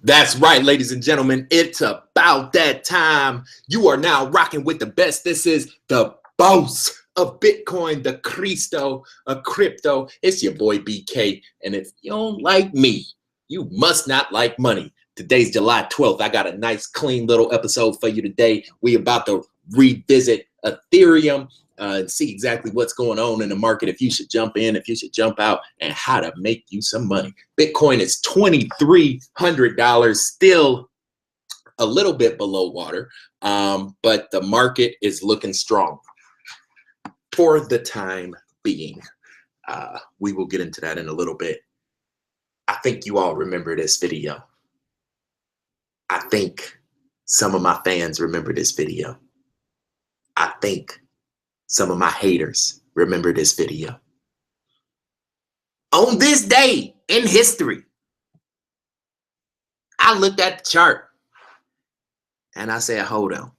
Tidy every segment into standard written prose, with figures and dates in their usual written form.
That's right, ladies and gentlemen. It's about that time. You are now rocking with the best. This is the boss of Bitcoin, the Cristo of crypto. It's your boy BK. And if you don't like me, you must not like money. Today's July 12th. I got a nice, clean little episode for you today. We about to revisit Ethereum and see exactly what's going on in the market, if you should jump in, if you should jump out, and how to make you some money. Bitcoin is $2,300, still a little bit below water, but the market is looking strong for the time being. We will get into that in a little bit. I think you all remember this video. I think some of my fans remember this video. I think some of my haters remember this video. On this day in history, I looked at the chart and I said, hold on.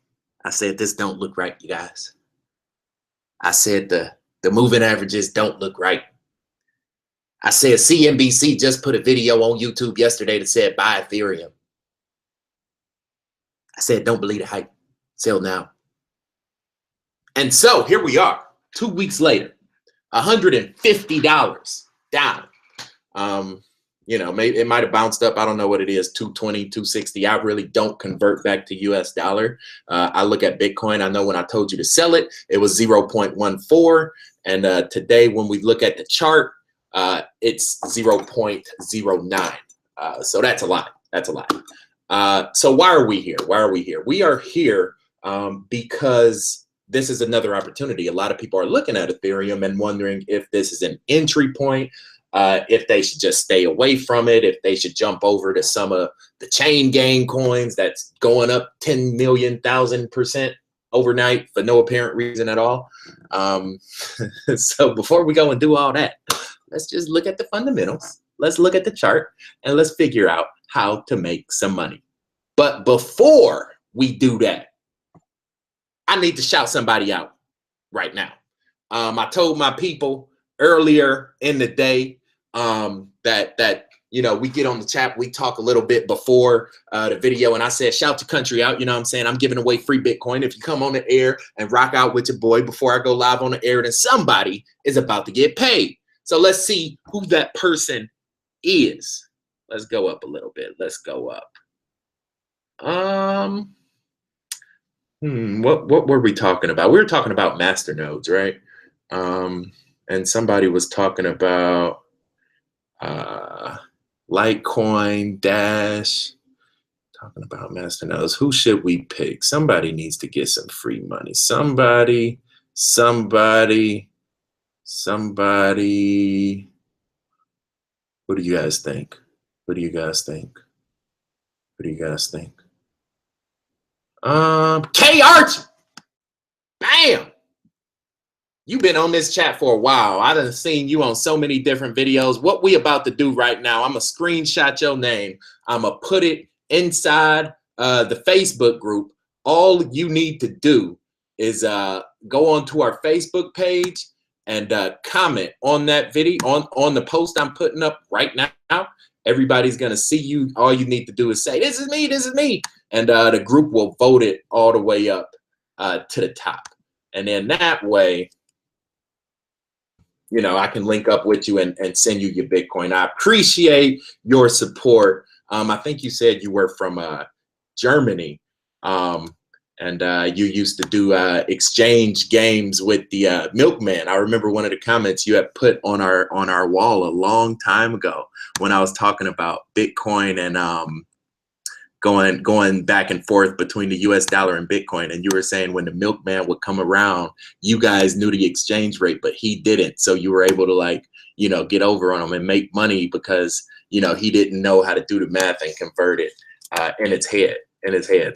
I said, this don't look right, you guys. I said, the moving averages don't look right. I said, CNBC just put a video on YouTube yesterday that said, buy Ethereum. I said, don't believe the hype. Sell now. And so here we are, 2 weeks later, $150 down. You know, maybe it might have bounced up. I don't know what it is, 220, 260. I really don't convert back to US dollar. I look at Bitcoin. I know when I told you to sell it, it was 0.14. And today, when we look at the chart, it's 0.09. So that's a lot. That's a lot. So why are we here? Why are we here? We are here because this is another opportunity. A lot of people are looking at Ethereum and wondering if this is an entry point, if they should just stay away from it, if they should jump over to some of the chain gang coins that's going up 10,000,000% overnight for no apparent reason at all. So before we go and do all that, let's just look at the fundamentals. Let's look at the chart and let's figure out how to make some money. But before we do that, I need to shout somebody out right now. I told my people earlier in the day that you know, we get on the chat, we talk a little bit before the video, and I said, shout your country out. You know what I'm saying? I'm giving away free Bitcoin. If you come on the air and rock out with your boy before I go live on the air, then somebody is about to get paid. So let's see who that person is. Let's go up a little bit. Let's go up. What were we talking about? We were talking about masternodes, right? And somebody was talking about Litecoin, Dash, talking about masternodes. Who should we pick? Somebody needs to get some free money. Somebody. What do you guys think? What do you guys think? What do you guys think? K Arch, bam! You've been on this chat for a while. I done seen you on so many different videos. What we about to do right now, I'm gonna screenshot your name. I'm gonna put it inside the Facebook group. All you need to do is go onto our Facebook page and comment on that video, on the post I'm putting up right now. Everybody's gonna see you. All you need to do is say, this is me, this is me. And the group will vote it all the way up to the top. And then that way, you know, I can link up with you and send you your Bitcoin. I appreciate your support. I think you said you were from Germany. And you used to do exchange games with the milkman. I remember one of the comments you had put on our wall a long time ago when I was talking about Bitcoin and going back and forth between the US dollar and Bitcoin. And you were saying when the milkman would come around, you guys knew the exchange rate, but he didn't. So you were able to, like, you know, get over on him and make money because, you know, he didn't know how to do the math and convert it in his head.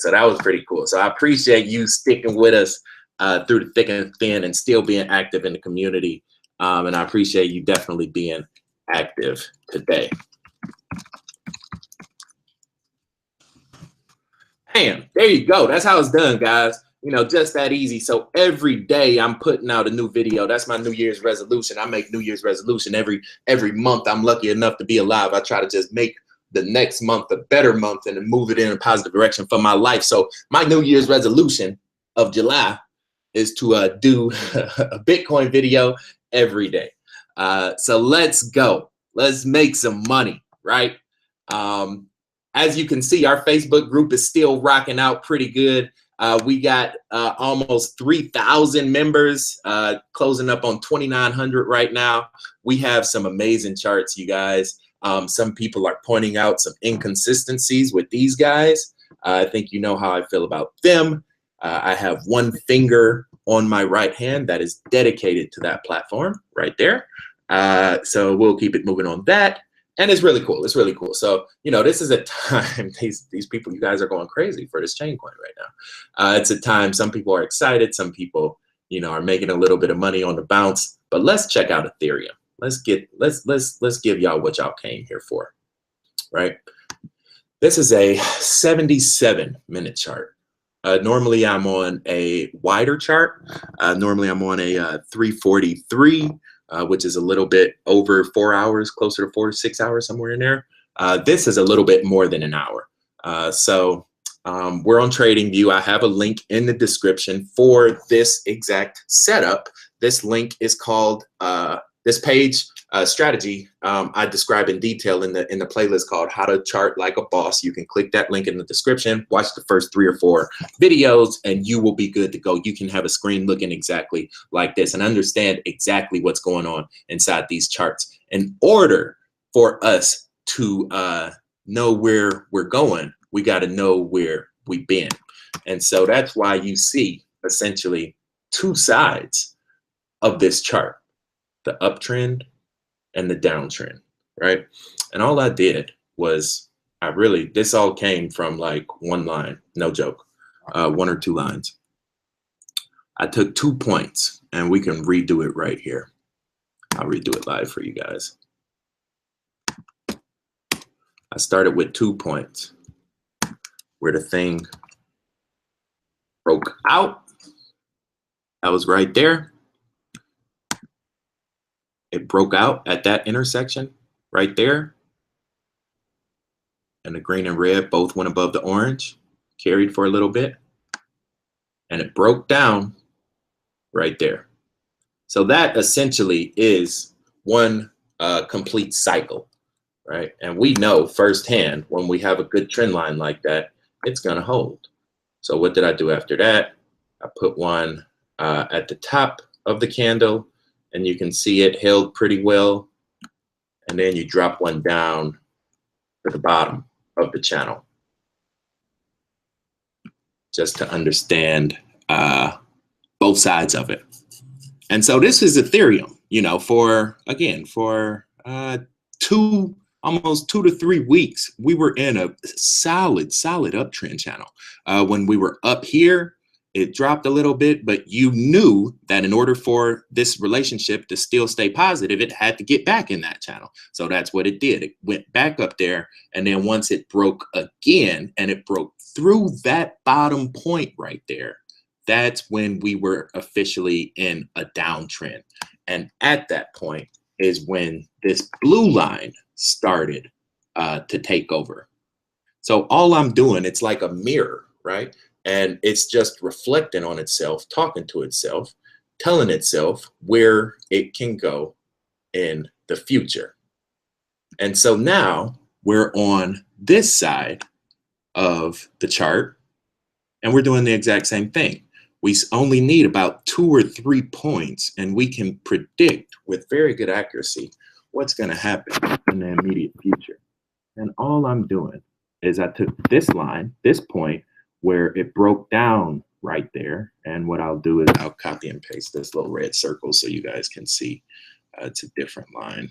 So that was pretty cool. So I appreciate you sticking with us through the thick and thin and still being active in the community. And I appreciate you definitely being active today. Bam, there you go. That's how it's done, guys. You know, just that easy. So every day I'm putting out a new video. That's my New Year's resolution. I make New Year's resolution every month. I'm lucky enough to be alive. I try to just make the next month a better month and to move it in a positive direction for my life. So my New Year's resolution of July is to do a Bitcoin video every day. So let's go. Let's make some money, right? As you can see, our Facebook group is still rocking out pretty good. We got almost 3,000 members, closing up on 2,900 right now. We have some amazing charts, you guys. Some people are pointing out some inconsistencies with these guys. I think you know how I feel about them. I have one finger on my right hand that is dedicated to that platform right there. So we'll keep it moving on that. And it's really cool. It's really cool. So, you know, this is a time, these people, you guys are going crazy for this chain coin right now. It's a time some people are excited. Some people, you know, are making a little bit of money on the bounce. But let's check out Ethereum. Let's give y'all what y'all came here for, right? This is a 77-minute chart. Normally I'm on a wider chart. Normally I'm on a 343. Which is a little bit over 4 hours, closer to 4 to 6 hours, somewhere in there. This is a little bit more than an hour. So we're on TradingView. I have a link in the description for this exact setup. This link is called, this page strategy I describe in detail in the playlist called How to Chart Like a Boss. You can click that link in the description, watch the first 3 or 4 videos, and you will be good to go. You can have a screen looking exactly like this and understand exactly what's going on inside these charts. In order for us to know where we're going, we got to know where we've been. And so that's why you see essentially 2 sides of this chart, the uptrend and the downtrend, right? And all I did was this all came from like one line, no joke, 1 or 2 lines. I took 2 points, and we can redo it right here. I'll redo it live for you guys. I started with 2 points where the thing broke out. That was right there. It broke out at that intersection right there. And the green and red both went above the orange, carried for a little bit, and it broke down right there. So that essentially is one complete cycle, right? And we know firsthand when we have a good trend line like that, it's gonna hold. So what did I do after that? I put one at the top of the candle, and you can see it held pretty well. And then you drop one down to the bottom of the channel, just to understand both sides of it. And so this is Ethereum, you know, for almost 2 to 3 weeks, we were in a solid uptrend channel. When we were up here, it dropped a little bit, but you knew that in order for this relationship to still stay positive, it had to get back in that channel. So that's what it did. It went back up there. And then once it broke again, and it broke through that bottom point right there, that's when we were officially in a downtrend. And at that point is when this blue line started to take over. So all I'm doing, it's like a mirror, right? And it's just reflecting on itself, talking to itself, telling itself where it can go in the future. And so now we're on this side of the chart, and we're doing the exact same thing. We only need about 2 or 3 points, and we can predict with very good accuracy what's going to happen in the immediate future. And all I'm doing is I took this line, this point, where it broke down right there. And what I'll do is I'll copy and paste this little red circle so you guys can see it's a different line.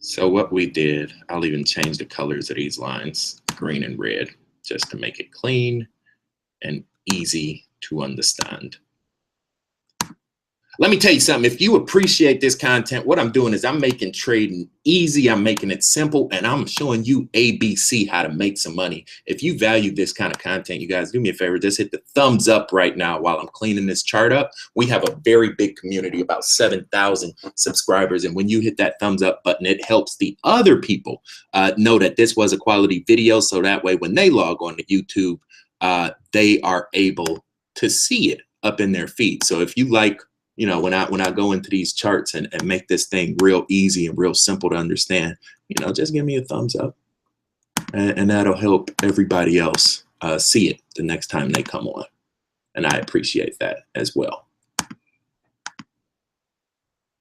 So what we did, I'll even change the colors of these lines, green and red, just to make it clean and easy to understand. Let me tell you something. If you appreciate this content, what I'm doing is I'm making trading easy. I'm making it simple, and I'm showing you ABC how to make some money. If you value this kind of content, you guys, do me a favor. Just hit the thumbs up right now while I'm cleaning this chart up. We have a very big community, about 7,000 subscribers. And when you hit that thumbs up button, it helps the other people know that this was a quality video. So that way, when they log on to YouTube, they are able to see it up in their feed. So if you like, you know, when I go into these charts and make this thing real easy and real simple to understand, you know, just give me a thumbs up, and that'll help everybody else see it the next time they come on. And I appreciate that as well.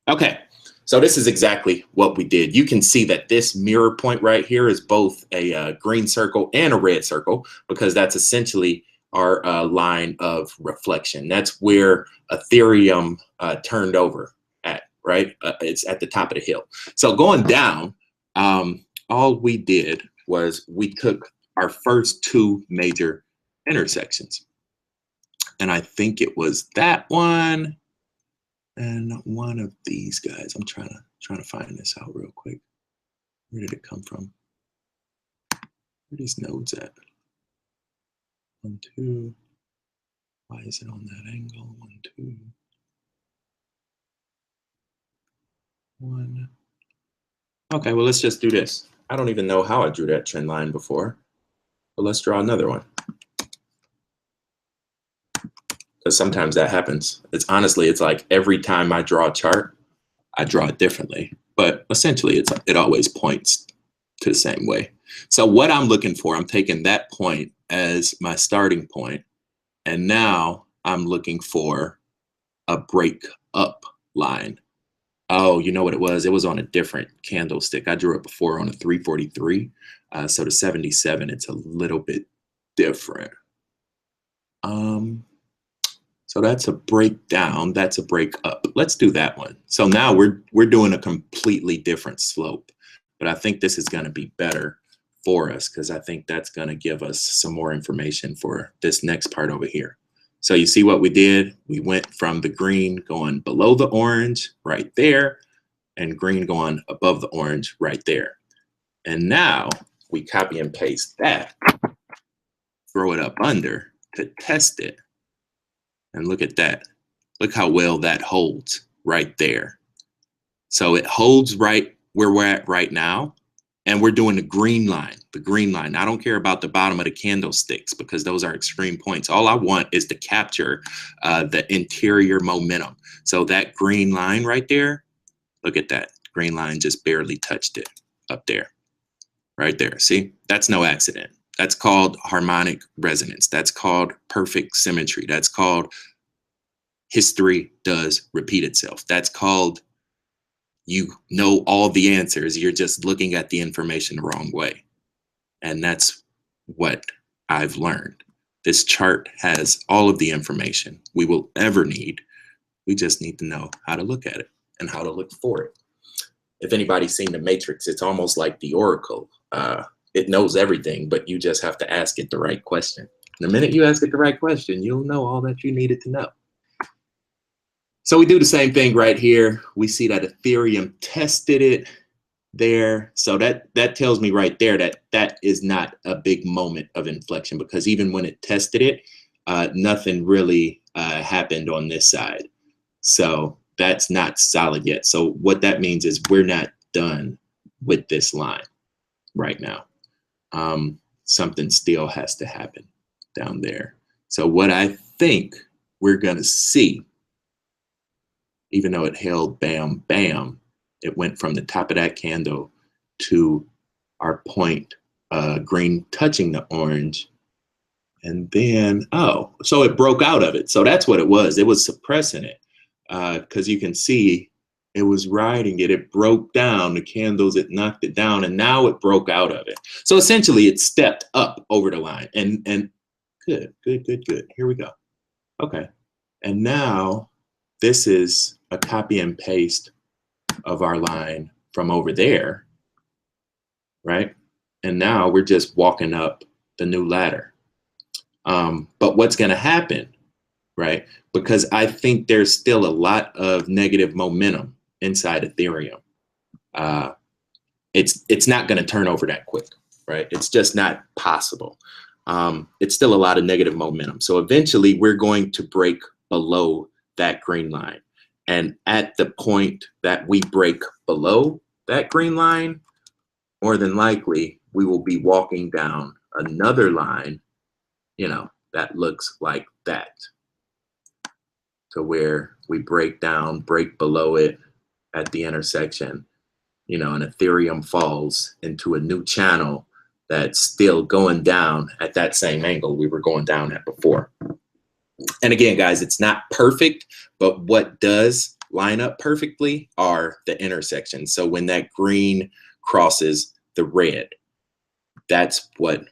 Okay, so this is exactly what we did. You can see that this mirror point right here is both a green circle and a red circle, because that's essentially our line of reflection. That's where Ethereum turned over at, right? It's at the top of the hill. So going down, all we did was we took our first two major intersections. And I think it was that one and one of these guys. I'm trying to find this out real quick. Where did it come from? Where are these nodes at? 1, 2. Why is it on that angle? 1, 2. 1. Okay, well, let's just do this. I don't even know how I drew that trend line before, but let's draw another one. Because sometimes that happens. It's honestly, it's like every time I draw a chart, I draw it differently. But essentially, it always points to the same way. So what I'm looking for, I'm taking that point as my starting point. And now I'm looking for a break up line. Oh, you know what it was? It was on a different candlestick. I drew it before on a 343. So the 77, it's a little bit different. So that's a breakdown. That's a break up. Let's do that one. So now we're doing a completely different slope. But I think this is going to be better for us, because I think that's going to give us some more information for this next part over here. So you see what we did? We went from the green going below the orange right there, and green going above the orange right there. And now we copy and paste that, throw it up under to test it. And look at that. Look how well that holds right there. So it holds right where we're at right now. And we're doing the green line, the green line. I don't care about the bottom of the candlesticks, because those are extreme points. All I want is to capture the interior momentum. So that green line right there, look at that. Green line just barely touched it up there, right there. See, that's no accident. That's called harmonic resonance. That's called perfect symmetry. That's called history does repeat itself. That's called you know all the answers. You're just looking at the information the wrong way. And that's what I've learned. This chart has all of the information we will ever need. We just need to know how to look at it and how to look for it. If anybody's seen The Matrix, it's almost like the Oracle. It knows everything, but you just have to ask it the right question. The minute you ask it the right question, you'll know all that you needed to know. So we do the same thing right here. We see that Ethereum tested it there. So that tells me right there that that is not a big moment of inflection, because even when it tested it, nothing really happened on this side. So that's not solid yet. So what that means is we're not done with this line right now. Something still has to happen down there. So what I think we're going to see, even though it held bam, bam, it went from the top of that candle to our point, green touching the orange. And then, oh, so it broke out of it. So that's what it was. It was suppressing it, because you can see it was riding it. It broke down the candles. It knocked it down, and now it broke out of it. So essentially, it stepped up over the line. And good. Here we go. Okay. And now this is a copy and paste of our line from over there, right? And now we're just walking up the new ladder. But what's going to happen right? Because I think there's still a lot of negative momentum inside Ethereum. It's not going to turn over that quick, right? It's just not possible. It's still a lot of negative momentum. So eventually we're going to break below that green line. And at the point that we break below that green line, more than likely, we will be walking down another line, you know, that looks like that, to where we break below it at the intersection, you know, and Ethereum falls into a new channel that's still going down at that same angle we were going down at before. And again, guys, it's not perfect, but what does line up perfectly are the intersections. So when that green crosses the red, that's what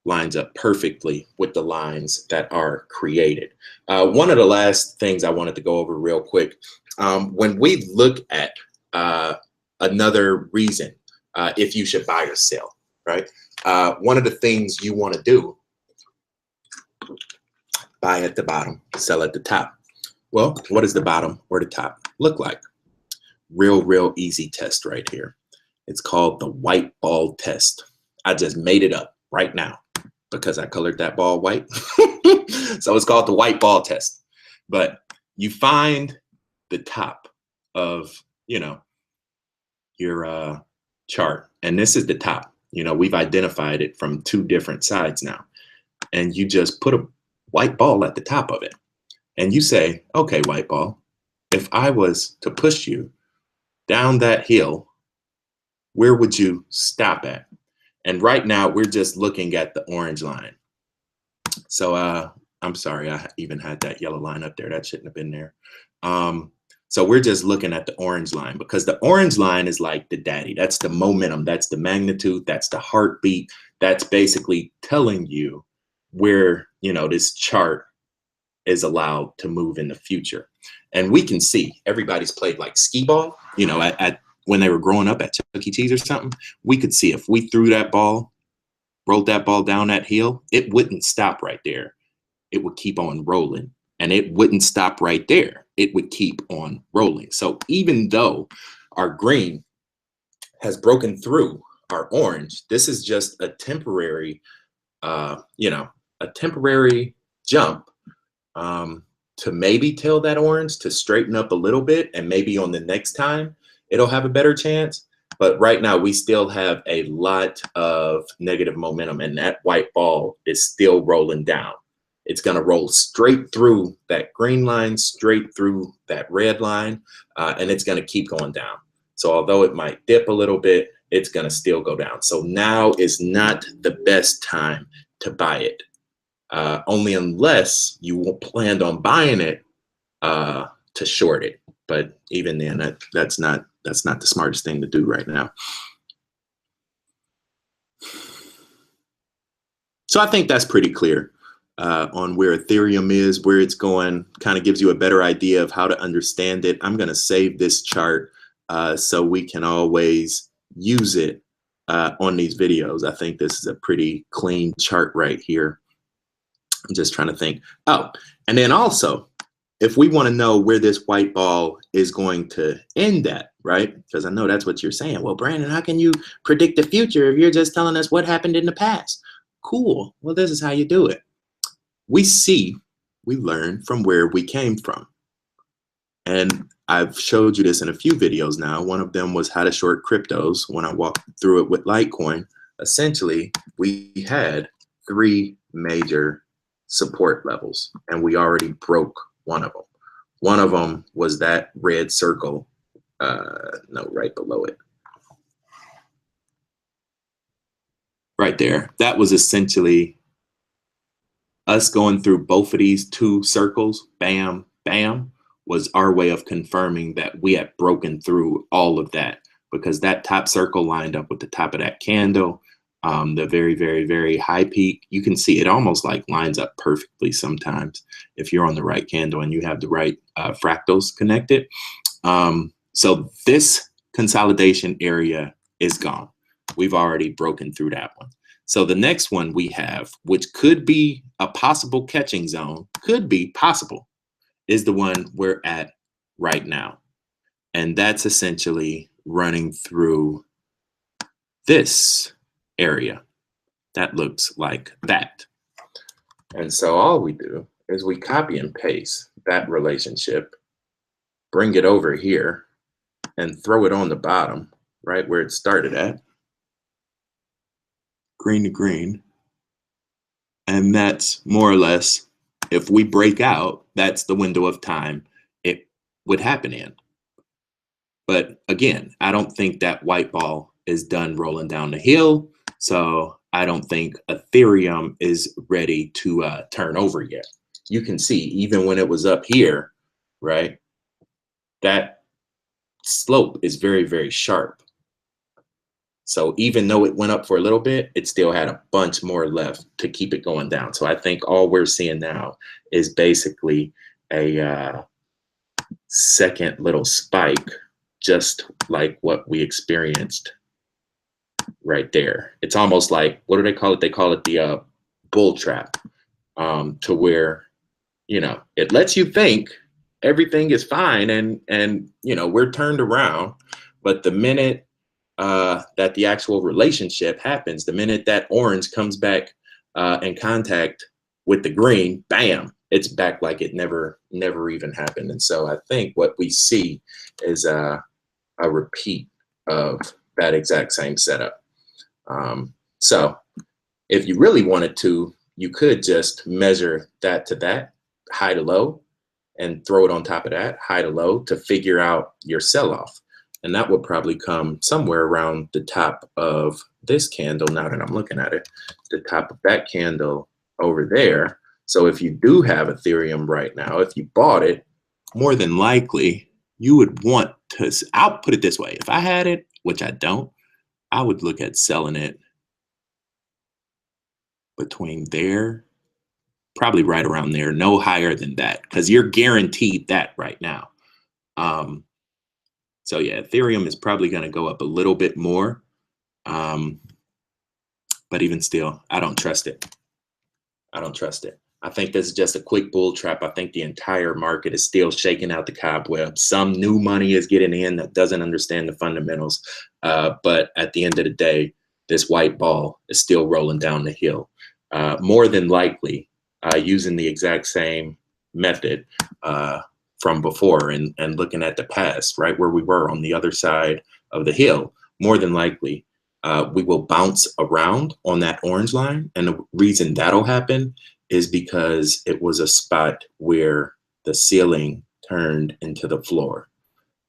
lines up perfectly with the lines that are created. One of the last things I wanted to go over real quick, when we look at another reason if you should buy or sell, right? One of the things you want to do, buy at the bottom, sell at the top. Well, what does the bottom or the top look like? Real easy test right here. It's called the white ball test. I just made it up right now because I colored that ball white. So it's called the white ball test. But you find the top of, you know, your chart, and this is the top. You know, we've identified it from two different sides now, and you just put a white ball at the top of it, and you say, okay, white ball, if I was to push you down that hill, where would you stop at? And right now we're just looking at the orange line. So I'm sorry, I even had that yellow line up there. That shouldn't have been there. So we're just looking at the orange line, because the orange line is like the daddy. That's the momentum. That's the magnitude. That's the heartbeat. That's basically telling you where, you know, this chart is allowed to move in the future. And we can see everybody's played like skee ball, you know, at when they were growing up at Chuck E. Cheese or something. We could see if we threw that ball, rolled that ball down that hill, it wouldn't stop right there. It would keep on rolling, and it wouldn't stop right there. It would keep on rolling. So even though our green has broken through our orange, this is just a temporary, you know, a temporary jump to maybe tell that orange to straighten up a little bit, and maybe on the next time it'll have a better chance. But right now we still have a lot of negative momentum, and that white ball is still rolling down. It's going to roll straight through that green line, straight through that red line, and it's going to keep going down. So although it might dip a little bit, it's going to still go down. So now is not the best time to buy it, only unless you planned on buying it to short it. But even then, that's not the smartest thing to do right now. So I think that's pretty clear on where Ethereum is, where it's going. Kind of gives you a better idea of how to understand it. I'm going to save this chart so we can always use it on these videos. I think this is a pretty clean chart right here. I'm just trying to think. Oh, and then also, if we want to know where this white ball is going to end at, right? Because I know that's what you're saying. Well, Brandon, how can you predict the future if you're just telling us what happened in the past? Cool. Well, this is how you do it. We learn from where we came from. And I've showed you this in a few videos now. One of them was how to short cryptos. When I walked through it with Litecoin, essentially, we had 3 major support levels, and we already broke one of them. One of them was that red circle, no, right below it. Right there. That was essentially us going through both of these 2 circles, bam, bam, was our way of confirming that we had broken through all of that, because that top circle lined up with the top of that candle. The very high peak, you can see it almost like lines up perfectly sometimes if you're on the right candle and you have the right fractals connected. So this consolidation area is gone. We've already broken through that one. So the next one we have, which could be a possible catching zone, could be possible, is the one we're at right now. And that's essentially running through this area that looks like that. And so all we do is we copy and paste that relationship, bring it over here, and throw it on the bottom, right where it started at, green to green. And that's more or less, if we break out, that's the window of time it would happen in. But again, I don't think that white ball is done rolling down the hill. So I don't think Ethereum is ready to turn over yet. You can see even when it was up here, right, that slope is very, very sharp. So even though it went up for a little bit, it still had a bunch more left to keep it going down. So I think all we're seeing now is basically a second little spike, just like what we experienced right there. It's almost like, what do they call it? They call it the bull trap, to where, you know, it lets you think everything is fine and you know, we're turned around. But the minute that the actual relationship happens, the minute that orange comes back in contact with the green, bam, it's back like it never even happened. And so I think what we see is a repeat of that exact same setup. So if you really wanted to, you could just measure that to that, high to low, and throw it on top of that, high to low, to figure out your sell-off. And that would probably come somewhere around the top of this candle. Now that I'm looking at it, the top of that candle over there. So if you do have Ethereum right now, if you bought it, more than likely you would want to, I'll put it this way. If I had it, which I don't, I would look at selling it between there, probably right around there, no higher than that, because you're guaranteed that right now. So yeah, Ethereum is probably going to go up a little bit more. But even still, I don't trust it. I don't trust it. I think this is just a quick bull trap. I think the entire market is still shaking out the cobwebs. Some new money is getting in that doesn't understand the fundamentals. But at the end of the day, this white ball is still rolling down the hill. More than likely, using the exact same method from before and looking at the past, right where we were on the other side of the hill, more than likely, we will bounce around on that orange line. And the reason that'll happen is because it was a spot where the ceiling turned into the floor.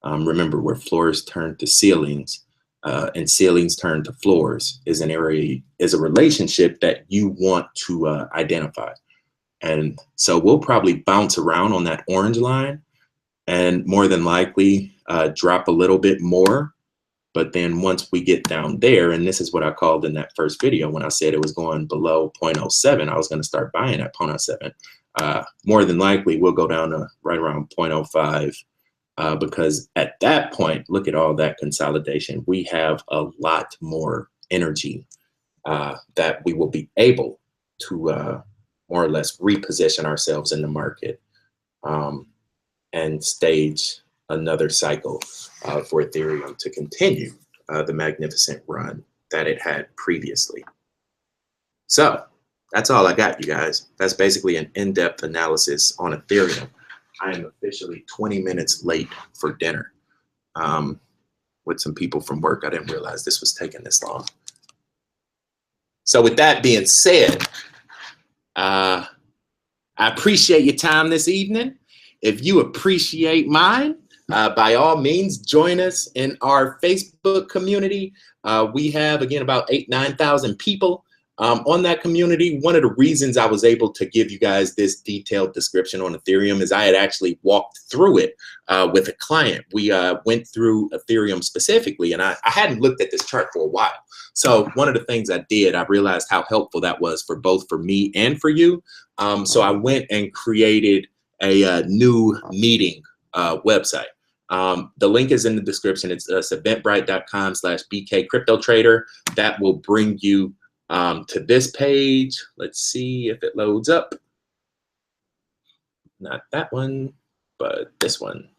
Remember, where floors turn to ceilings and ceilings turn to floors is an area, is a relationship that you want to identify. And so we'll probably bounce around on that orange line and more than likely drop a little bit more. But then once we get down there, and this is what I called in that first video when I said it was going below 0.07, I was going to start buying at 0.07. More than likely, we'll go down to right around 0.05 because at that point, look at all that consolidation. We have a lot more energy that we will be able to more or less reposition ourselves in the market and stage another cycle for Ethereum to continue the magnificent run that it had previously. So that's all I got, you guys. That's basically an in-depth analysis on Ethereum. I am officially 20 minutes late for dinner with some people from work. I didn't realize this was taking this long. So with that being said, I appreciate your time this evening. If you appreciate mine, by all means, join us in our Facebook community. We have, again, about 9,000 people on that community. One of the reasons I was able to give you guys this detailed description on Ethereum is I had actually walked through it with a client. We went through Ethereum specifically, and I hadn't looked at this chart for a while. So one of the things I did, I realized how helpful that was for both for me and for you. So I went and created a new meeting website. The link is in the description. It's eventbrite.com/BK crypto trader. That will bring you to this page. Let's see if it loads up. Not that one, but this one.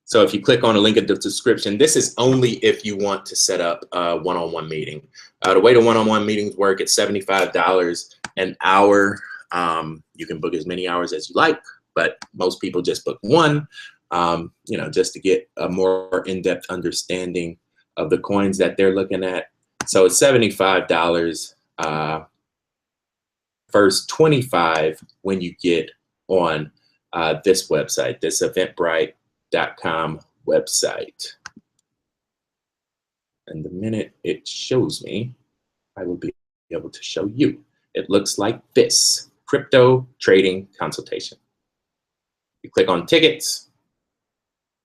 So if you click on a link in the description, this is only if you want to set up a one-on-one meeting. The way the one-on-one meetings work, it's $75 an hour. You can book as many hours as you like, but most people just book one, you know, just to get a more in-depth understanding of the coins that they're looking at. So it's $75, first $25 when you get on this website, this eventbrite.com website. And the minute it shows me, I will be able to show you. It looks like this: crypto trading consultation. You click on tickets.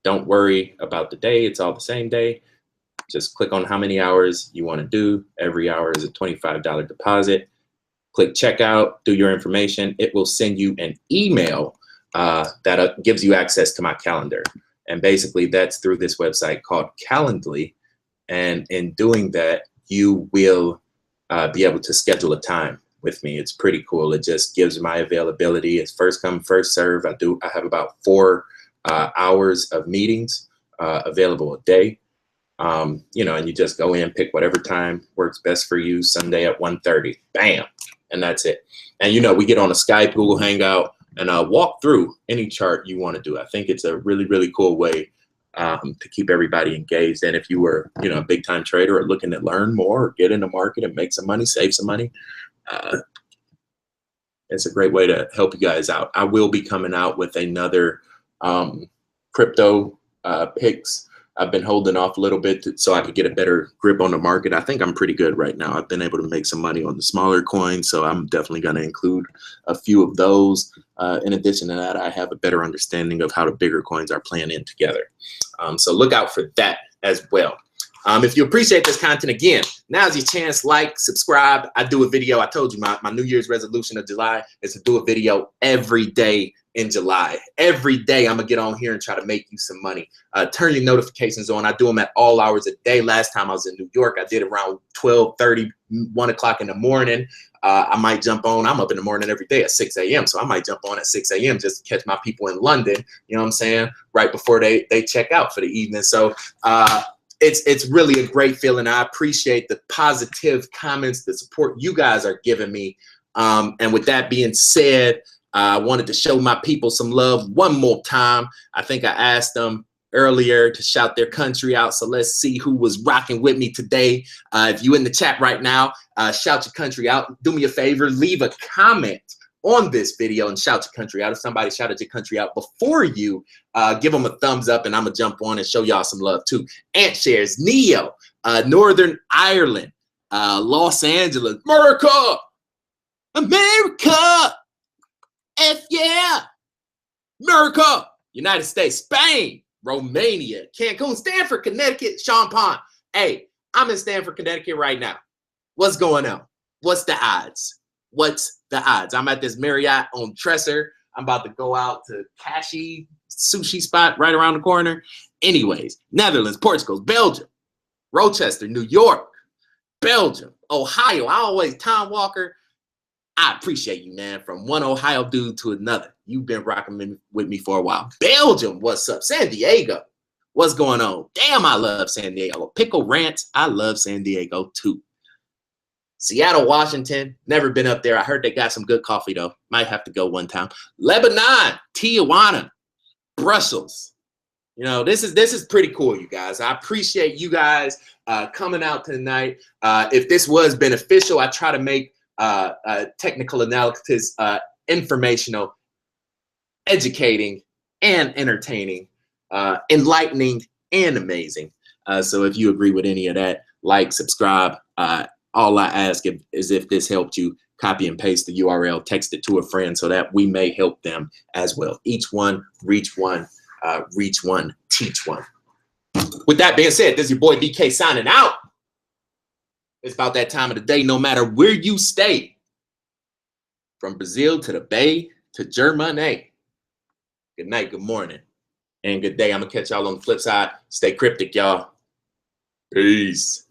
Don't worry about the day, it's all the same day. Just click on how many hours you want to do. Every hour is a $25 deposit. Click checkout, do your information. It will send you an email that gives you access to my calendar. And basically that's through this website called Calendly. And in doing that, you will be able to schedule a time with me. It's pretty cool. It just gives my availability. It's first come, first serve. I have about 4 hours of meetings available a day. You know, and you just go in, pick whatever time works best for you. Sunday at 1:30, bam, and that's it. And you know, we get on a Skype, Google Hangout, and walk through any chart you want to do. I think it's a really, really cool way to keep everybody engaged. And if you were, you know, a big time trader or looking to learn more or get in the market and make some money, save some money, it's a great way to help you guys out. I will be coming out with another crypto picks. I've been holding off a little bit so I could get a better grip on the market. I think I'm pretty good right now. I've been able to make some money on the smaller coins, so I'm definitely going to include a few of those. In addition to that, I have a better understanding of how the bigger coins are playing in together. So look out for that as well. If you appreciate this content, again, now's your chance. Like, subscribe. I do a video. I told you my New Year's resolution of July is to do a video every day in July. Every day I'm gonna get on here and try to make you some money. Turn your notifications on. I do them at all hours of the day. Last time I was in New York, I did around 12:30, 1 o'clock in the morning. I might jump on. I'm up in the morning every day at 6 a.m. So I might jump on at 6 a.m. just to catch my people in London, you know what I'm saying, right before they check out for the evening. So it's really a great feeling. I appreciate the positive comments, the support you guys are giving me. And with that being said, I wanted to show my people some love one more time. I think I asked them earlier to shout their country out. So let's see who was rocking with me today. If you in the chat right now, shout your country out. Do me a favor, leave a comment on this video and shout your country out. If somebody shouted your country out before you, give them a thumbs up and I'm gonna jump on and show y'all some love too. Ant shares, Neo, Northern Ireland, Los Angeles, America, America. F yeah, America, United States, Spain, Romania, Cancun, Stanford, Connecticut, Sean Pond. Hey, I'm in Stanford, Connecticut right now. What's going on? What's the odds? What's the odds? I'm at this Marriott on Tresser. I'm about to go out to Kashi sushi spot right around the corner. Anyways, Netherlands, Portugal, Belgium, Rochester, New York, Belgium, Ohio. Tom Walker. I appreciate you, man. From one Ohio dude to another. You've been rocking with me for a while. Belgium, what's up? San Diego, what's going on? Damn, I love San Diego. Pickle Ranch, I love San Diego too. Seattle, Washington, never been up there. I heard they got some good coffee though. Might have to go one time. Lebanon, Tijuana, Brussels. You know, this is pretty cool, you guys. I appreciate you guys coming out tonight. If this was beneficial, I try to make technical analysis informational, educating, and entertaining, enlightening, and amazing. So if you agree with any of that, like, subscribe. All I ask is if this helped you, copy and paste the URL, text it to a friend so that we may help them as well. Each one, reach one, teach one. With that being said, this is your boy BK signing out. It's about that time of the day, no matter where you stay, from Brazil to the Bay to Germany. Good night, good morning, and good day. I'm going to catch y'all on the flip side. Stay cryptic, y'all. Peace.